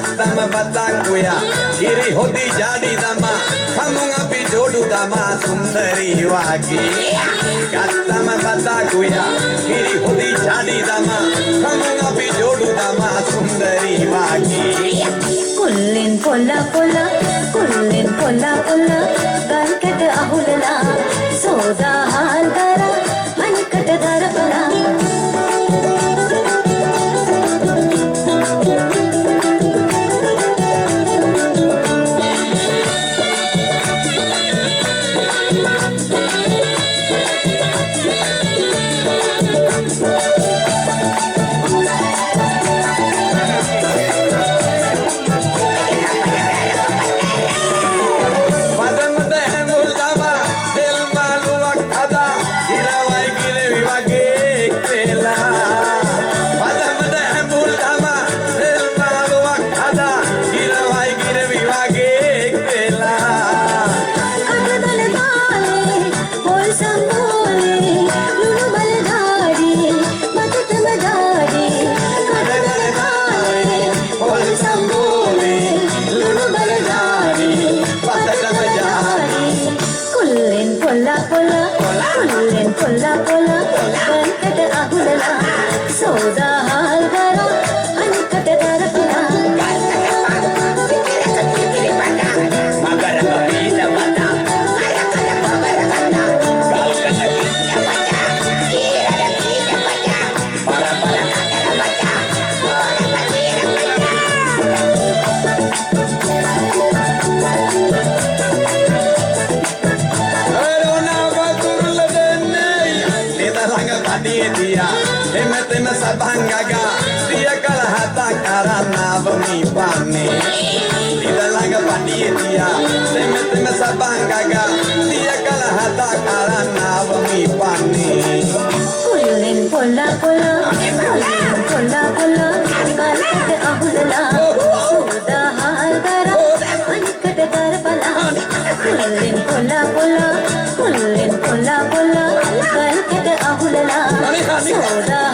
ගත්තම බතක්කුයා කිරි හොදි ජාඩි දමා හමුන් අපි ජෝඩු දමා සුන්දරී වාගේ ගත්තම බතක්කුයා කිරි හොදි ජාඩි දමා හමුන් අපි ජෝඩු දමා සුන්දරී වාගේ කුල්ලෙන් පොල්ලා පොල්ලා කුල්ලෙන් පොල්ලා පොල්ලා ගල්කට අහුලලා සෝදා හාල් කරා මනිකට දරපලා Pola pola bankat ahulala soda hal kara anikat darapala Emetena sabangaga dia kala hata karana bumi pane didalanga pandie dia emetena sabangaga dia kala hata karana bumi pane kullen pola pola pola pola kalkat ahulala soda hal kara anikat darpala kullen pola pola kalkat ahulala soda